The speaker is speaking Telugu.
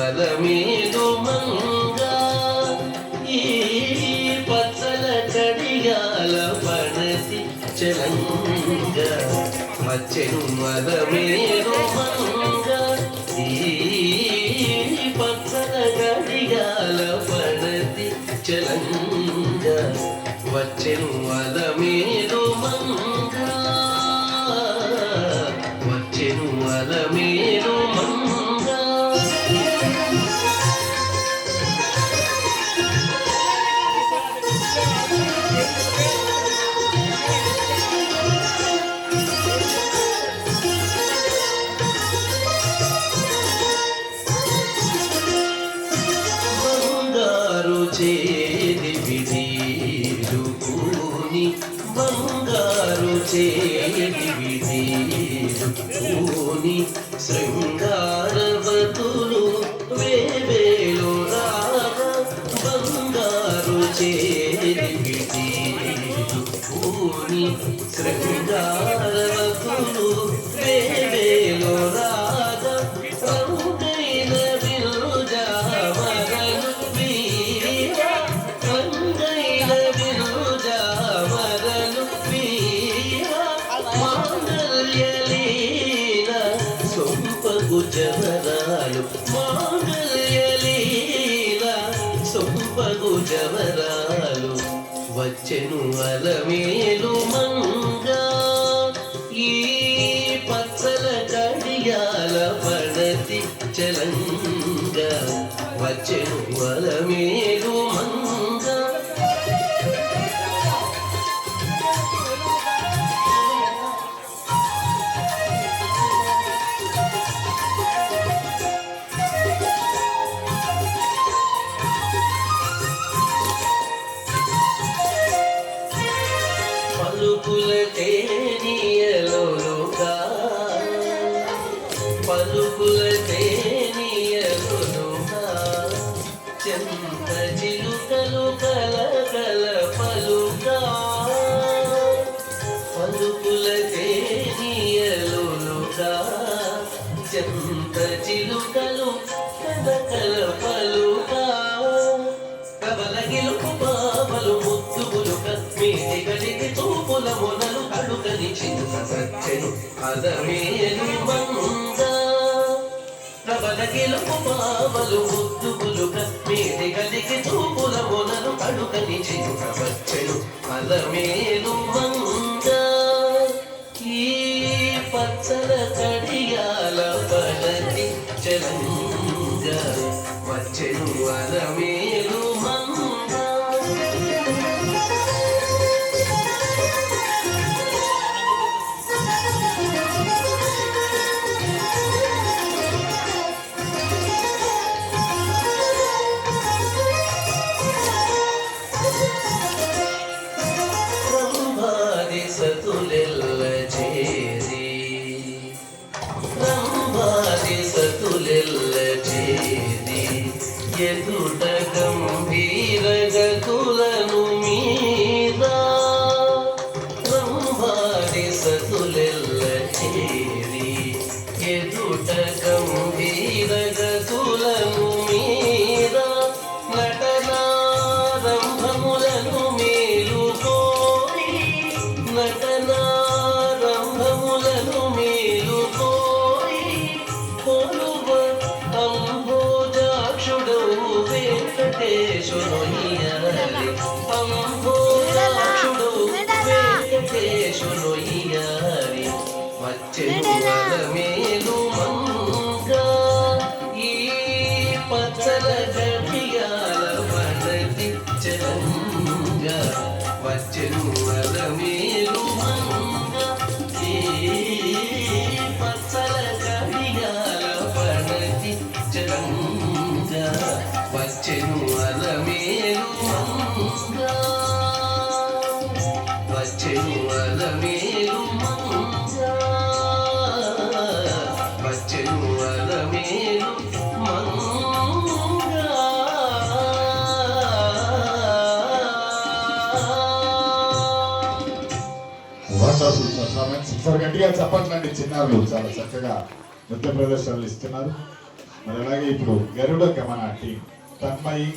అలమేలు మంగ ఈ పచ్చల కడియాల పడతి చలంగ వచ్చెను అలమేలు మంగ ఈ పచ్చల కడియాల పడతి చలంగ వచ్చెను అలమేలు మంగ వచ్చెను అలమేలు మంగ బంగారు చేది విధీరుకుని బంగారు చేది విధీరుకుని శృంగారవతులు వేవేలు రాగా బంగారు చేది విధీరుకుని శృంగారవతులు వేవేలు రాగా రంగైన విరుజావరలు వీర రంగైన విరుజావరలు వీర మాంగళ్యలీల సొంపగు జవరాలు మాంగళ్యలీల సొంపగు జవరాలు వచ్చెను అలమేలు మంగ ఈ పచ్చల కడియాల పడతి చలంగ వచ్చెను అలమేలు మంగ పలుకుల తేనియలోగా పలుకుల తేనియలోగా చెంత చిలుకలు కలకల పలుగా పలుకుల తేనియలోగా చెంత చిలుకలు కలకల పలుగా కబల గిలుపు బాబలు ముద్దుగులు మీది గడికి తూపుల మొనలు అడుగని చిన్న సచ్చెను అలమేలు మంగ కబల గిలుపు బాబలు ముద్దుగులు మీది గడికి తూపుల మొనలు అడుగని చిన్న సచ్చెను అలమేలు మంగ ఈ పచ్చల కడియాల పడతి చలంగ వచ్చెను అలమేలు మంగ సతులెల్ల చేరి రంభాది సతులెల్ల చేరి ఎదుట గంభీర గతులను మీద రంభాది సతులెల్ల చేరి ఎదుట గంభీర గతులను మీద నటనారంభములను మేలుకోరి నటనారంభములను మేలుకోరి కొలువ అంబోజాక్షుడవు వెంకటేశునొయ్యాలి అంబోజాక్షుడవు వెంకటేశునొయ్యాలి వచ్చెను అలమేలు మంగ ఈ పచ్చల గడియాల పడతి చలంగ వచ్చెను అలమేలు మంగ ఈ పచ్చల గడియాల పడతి చలంగ వచ్చెను అలమేలు మంగ వచ్చెను అలమేలు మంగ వచ్చెను అలమేలు మంగ పర్ఫార్మెన్స్. ఒకసారి గట్టిగా చెప్పట్లండి, చిన్నారులు చాలా చక్కగా నృత్య ప్రదర్శనలు ఇస్తున్నారు. మరి అలాగే ఇప్పుడు గరుడ గమన టీం తన్మయి